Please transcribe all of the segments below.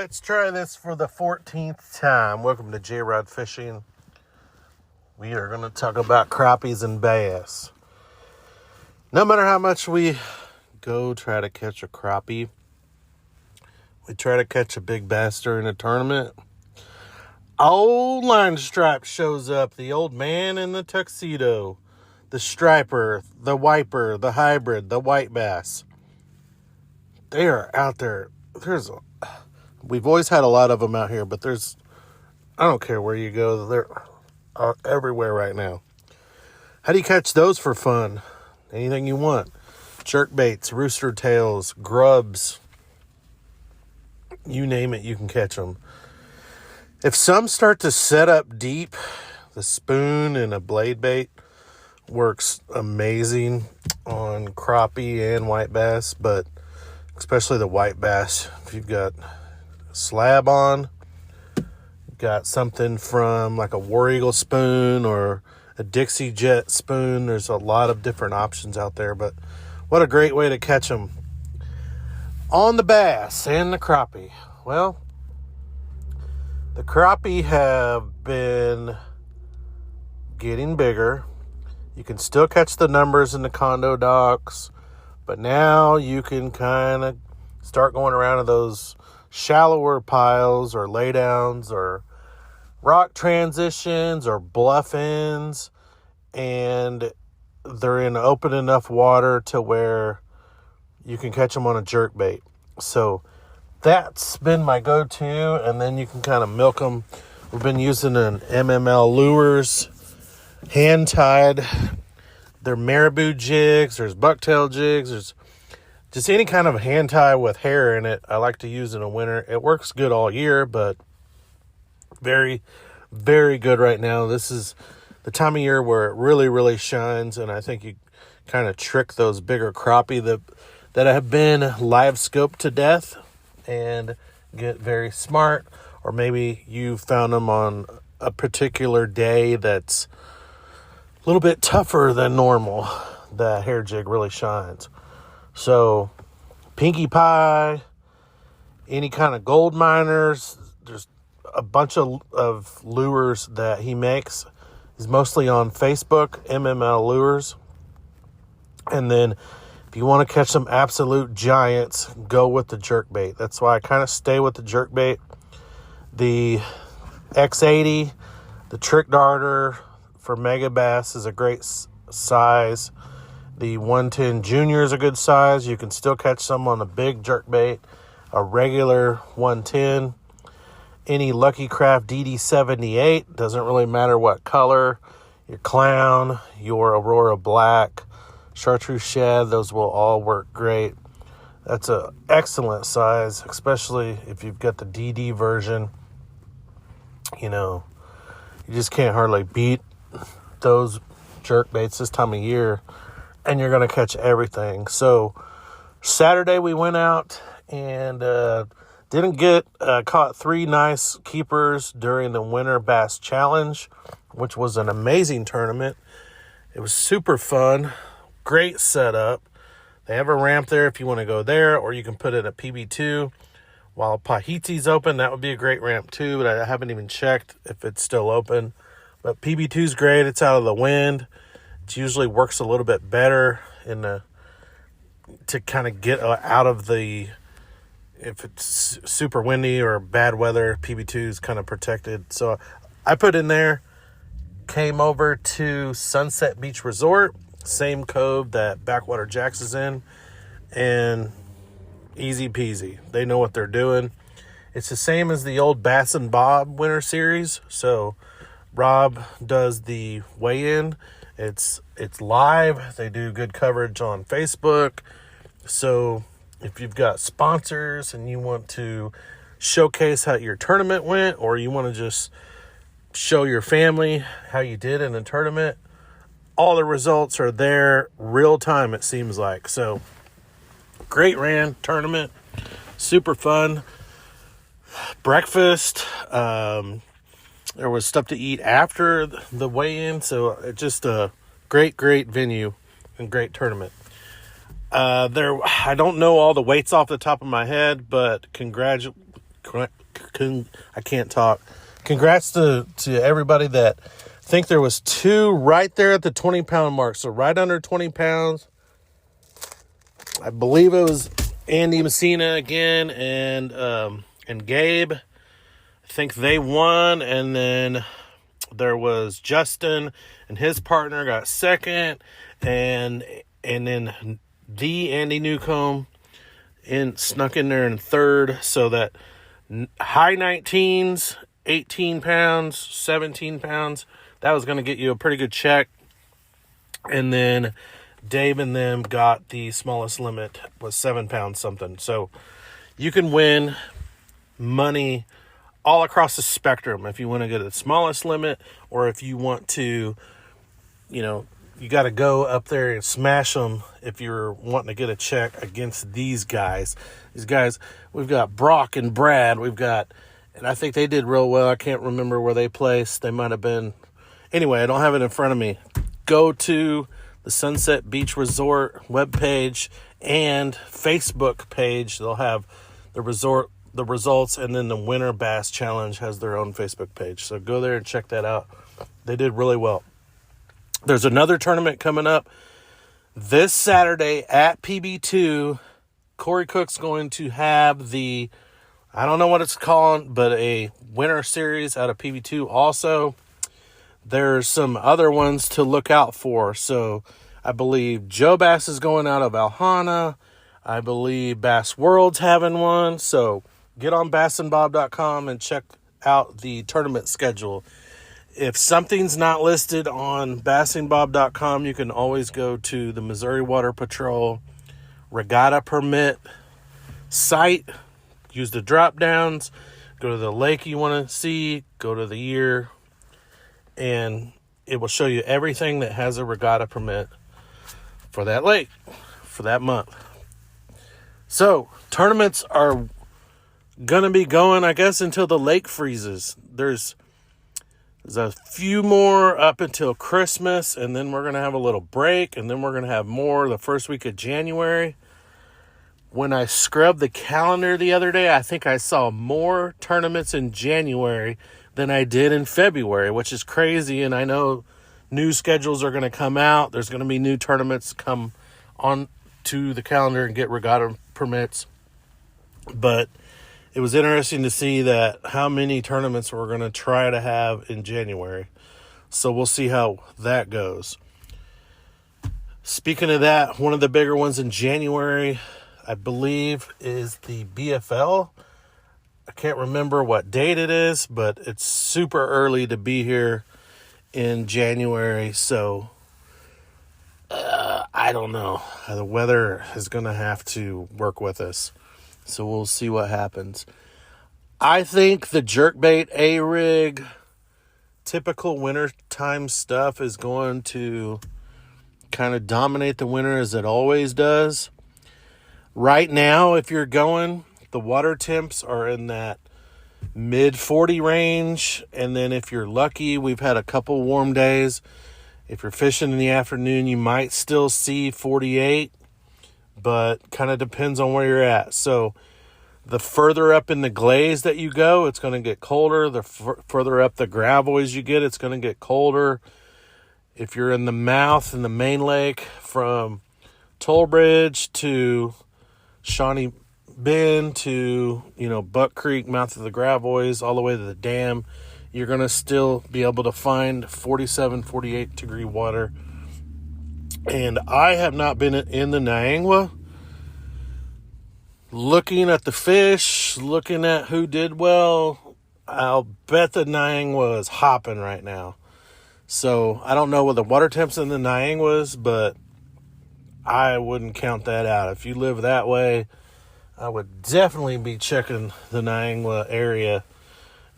Let's try this for the 14th time. Welcome to J-Rod Fishing. We are going to talk about crappies and bass. No matter how much we go try to catch a crappie, we try to catch a big bass during a tournament, old line stripe shows up. The old man in the tuxedo, the striper, the wiper, the hybrid, the white bass. They are out there. We've always had a lot of them out here, but I don't care where you go, they're everywhere right now. How do you catch those for fun? Anything you want. Jerk baits, rooster tails, grubs. You name it, you can catch them. If some start to set up deep, the spoon and a blade bait works amazing on crappie and white bass, but especially the white bass. If you've got slab on, got something from like a War Eagle spoon or a Dixie Jet spoon, there's a lot of different options out there, but what a great way to catch them on the bass and the crappie. Well, the crappie have been getting bigger. You can still catch the numbers in the condo docks, but now you can kind of start going around to those shallower piles or laydowns or rock transitions or bluff ends, and they're in open enough water to where you can catch them on a jerk bait. So that's been my go-to, and then you can kind of milk them. We've been using an MML lures, hand-tied. They're marabou jigs, there's bucktail jigs, there's just any kind of hand tie with hair in it. I like to use in the winter. It works good all year, but very, very good right now. This is the time of year where it really, really shines, and I think you kind of trick those bigger crappie that have been live scoped to death and get very smart, or maybe you found them on a particular day that's a little bit tougher than normal. The hair jig really shines. So, Pinkie Pie, any kind of gold miners, there's a bunch of lures that he makes. He's mostly on Facebook, MML Lures. And then, if you want to catch some absolute giants, go with the jerkbait. That's why I kind of stay with the jerkbait. The X80, the Trick Darter for Mega Bass is a great size. The 110 Junior is a good size. You can still catch some on a big jerkbait, a regular 110. Any Lucky Craft DD78, doesn't really matter what color. Your Clown, your Aurora Black, Chartreuse Shad, those will all work great. That's an excellent size, especially if you've got the DD version. You know, you just can't hardly beat those jerkbaits this time of year, and you're going to catch everything. So Saturday we went out and caught 3 nice keepers during the Winter Bass Challenge, which was an amazing tournament. It was super fun, great setup. They have a ramp there if you want to go there, or you can put it at PB2 while Pahiti's open. That would be a great ramp too, but I haven't even checked if it's still open. But PB2 is great. It's out of the wind. It usually works a little bit better to kind of get out of the, if it's super windy or bad weather, PB2 is kind of protected. So I put in there, came over to Sunset Beach Resort, same cove that Backwater Jacks is in, and easy peasy. They know what they're doing. It's the same as the old Bass and Bob Winter Series. So Rob does the weigh-in. It's live. They do good coverage on Facebook. So if you've got sponsors and you want to showcase how your tournament went, or you want to just show your family how you did in a tournament, all the results are there real time, it seems like. So great tournament, super fun. Breakfast, there was stuff to eat after the weigh-in, so it's just a great venue and great tournament. I don't know all the weights off the top of my head, but I can't talk. Congrats to everybody that I think there was 2 right there at the 20-pound mark. So right under 20 pounds. I believe it was Andy Messina again and Gabe. I think they won, and then there was Justin and his partner got second, and then the Andy Newcomb snuck in there in third. So that high 19s, 18 pounds, 17 pounds, that was going to get you a pretty good check. And then Dave and them got the smallest limit was 7 pounds something. So you can win money all across the spectrum if you want to get the smallest limit, or if you want to, you got to go up there and smash them if you're wanting to get a check against these guys. These guys, we've got Brock and Brad. And I think they did real well. I can't remember where they placed. They might have been. Anyway, I don't have it in front of me. Go to the Sunset Beach Resort webpage and Facebook page. They'll have the results, and then the Winter Bass Challenge has their own Facebook page. So go there and check that out. They did really well. There's another tournament coming up this Saturday at PB2. Corey Cook's going to have I don't know what it's called, but a winter series out of PB2 also. There's some other ones to look out for. So I believe Joe Bass is going out of Alhana. I believe Bass World's having one. So get on bassandbob.com and check out the tournament schedule. If something's not listed on bassandbob.com, you can always go to the Missouri Water Patrol Regatta Permit site. Use the drop downs. Go to the lake you want to see. Go to the year. And it will show you everything that has a regatta permit for that lake, for that month. So, tournaments are going to be going, I guess, until the lake freezes. There's a few more up until Christmas, and then we're going to have a little break, and then we're going to have more the first week of January. When I scrubbed the calendar the other day, I think I saw more tournaments in January than I did in February, which is crazy. And I know new schedules are going to come out. There's going to be new tournaments come on to the calendar and get regatta permits. But it was interesting to see that how many tournaments we're going to try to have in January. So we'll see how that goes. Speaking of that, one of the bigger ones in January, I believe, is the BFL. I can't remember what date it is, but it's super early to be here in January. So I don't know. The weather is going to have to work with us. So we'll see what happens. I think the jerkbait A-rig, typical wintertime stuff, is going to kind of dominate the winter as it always does. Right now, if you're going, the water temps are in that mid-40 range. And then if you're lucky, we've had a couple warm days. If you're fishing in the afternoon, you might still see 48. But kind of depends on where you're at. So the further up in the glaze that you go, it's going to get colder. The further up the gravois you get, it's going to get colder. If you're in the mouth in the main lake from Tollbridge to Shawnee Bend to, Buck Creek, mouth of the Gravois, all the way to the dam, you're going to still be able to find 47, 48 degree water. And I have not been in the Niangua looking at the fish, looking at who did well. I'll bet the Niangua is hopping right now. So I don't know what the water temps in the Nianguas, but I wouldn't count that out. If you live that way, I would definitely be checking the Niangua area,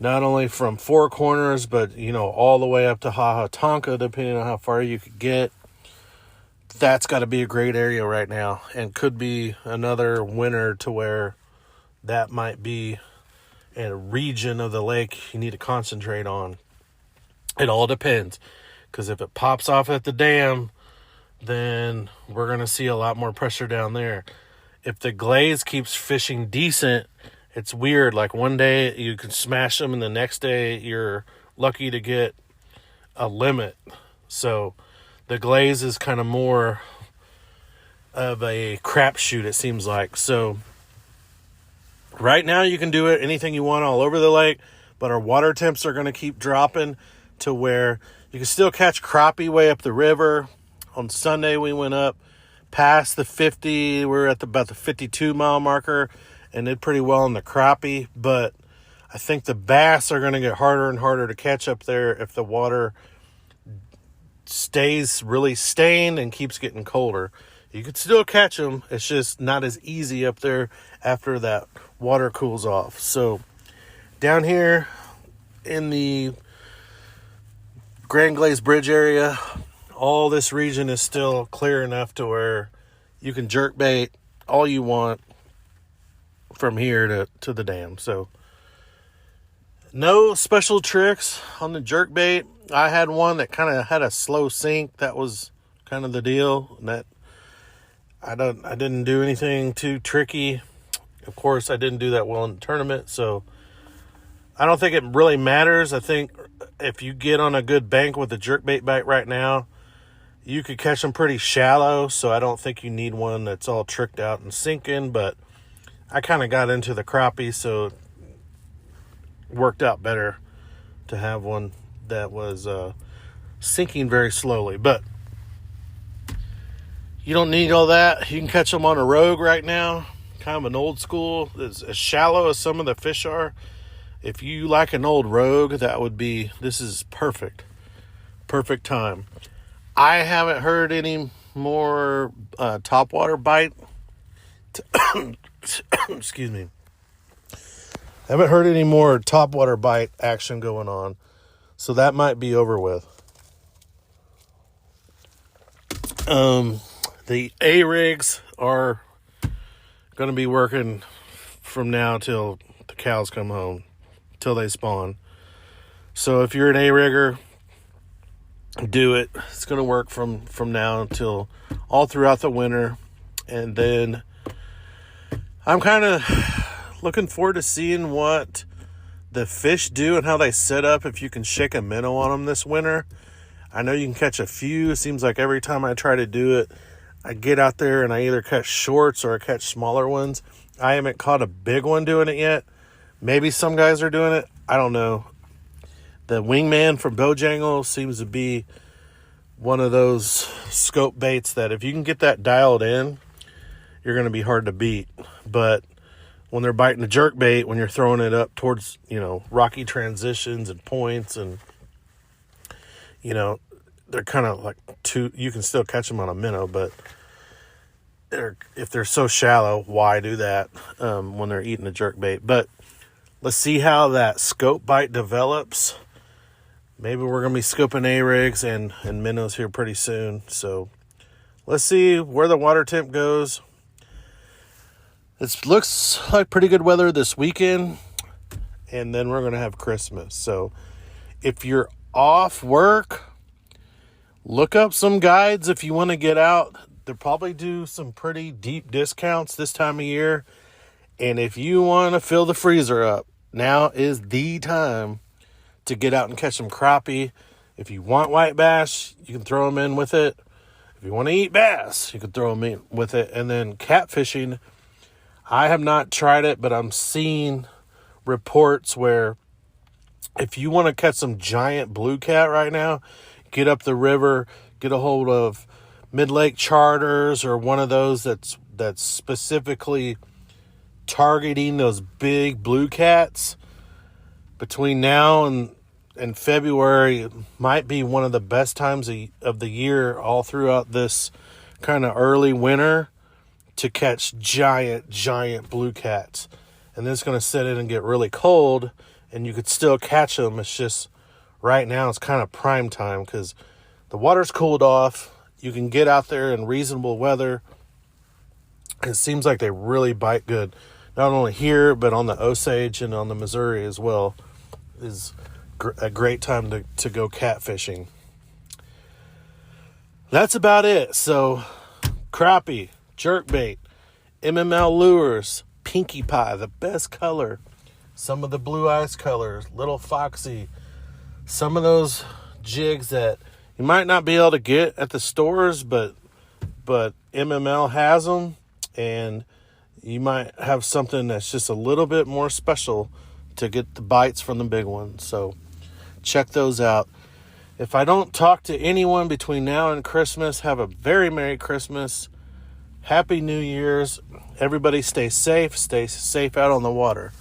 not only from Four Corners, but, all the way up to Hahatonka, depending on how far you could get. That's got to be a great area right now, and could be another winter to where that might be a region of the lake you need to concentrate on. It all depends, because if it pops off at the dam, then we're going to see a lot more pressure down there. If the glaze keeps fishing decent It's weird. Like one day you can smash them, and the next day you're lucky to get a limit. So the glaze is kind of more of a crapshoot, it seems like. So right now you can do it anything you want all over the lake, but our water temps are going to keep dropping to where you can still catch crappie way up the river. On Sunday we went up past the 50. We're at about the 52 mile marker and did pretty well in the crappie, but I think the bass are going to get harder and harder to catch up there if the water stays really stained and keeps getting colder. You could still catch them. It's just not as easy up there after that water cools off. So down here in the Grand Glaze Bridge area, all this region is still clear enough to where you can jerk bait all you want from here to the dam. So no special tricks on the jerk bait. I had one that kind of had a slow sink. That was kind of the deal. And that I didn't do anything too tricky. Of course, I didn't do that well in the tournament, so I don't think it really matters. I think if you get on a good bank with a jerkbait bite right now, you could catch them pretty shallow, so I don't think you need one that's all tricked out and sinking, but I kind of got into the crappie, so it worked out better to have one that was sinking very slowly. But you don't need all that. You can catch them on a rogue right now, kind of an old school. It's as shallow as some of the fish are. If you like an old rogue, this is perfect time. I haven't heard any more topwater bite. Excuse me. I haven't heard any more topwater bite action going on, so that might be over with. The A-rigs are going to be working from now till the cows come home, till they spawn. So if you're an A-rigger, do it. It's going to work from now until all throughout the winter. And then I'm kind of looking forward to seeing what the fish do and how they set up if you can shake a minnow on them this winter. I know you can catch a few. It seems like every time I try to do it, I get out there and I either catch shorts or I catch smaller ones. I haven't caught a big one doing it yet. Maybe some guys are doing it. I don't know. The wingman from Bojangles seems to be one of those scope baits that if you can get that dialed in, you're going to be hard to beat. But when they're biting a jerk bait, when you're throwing it up towards, rocky transitions and points and, they're kind of like you can still catch them on a minnow, but if they're so shallow, why do that when they're eating a jerk bait? But let's see how that scope bite develops. Maybe we're going to be scoping A-rigs and minnows here pretty soon. So let's see where the water temp goes. It looks like pretty good weather this weekend, and then we're going to have Christmas. So if you're off work, look up some guides if you want to get out. They'll probably do some pretty deep discounts this time of year. And if you want to fill the freezer up, now is the time to get out and catch some crappie. If you want white bass, you can throw them in with it. If you want to eat bass, you can throw them in with it. And then catfishing, I have not tried it, but I'm seeing reports where if you want to catch some giant blue cat right now, get up the river, get a hold of Mid-Lake Charters or one of those that's specifically targeting those big blue cats. Between now and February, it might be one of the best times of the year all throughout this kind of early winter to catch giant blue cats. And then it's going to set in and get really cold, and you could still catch them. It's just right now it's kind of prime time because the water's cooled off. You can get out there in reasonable weather. It seems like they really bite good. Not only here, but on the Osage and on the Missouri as well. Is a great time to go catfishing. That's about it. So, crappie, jerkbait, MML lures, Pinkie Pie, the best color. Some of the Blue Ice colors, Little Foxy. Some of those jigs that you might not be able to get at the stores, but MML has them, and you might have something that's just a little bit more special to get the bites from the big ones. So check those out. If I don't talk to anyone between now and Christmas, have a very Merry Christmas. Happy New Year's. Everybody stay safe out on the water.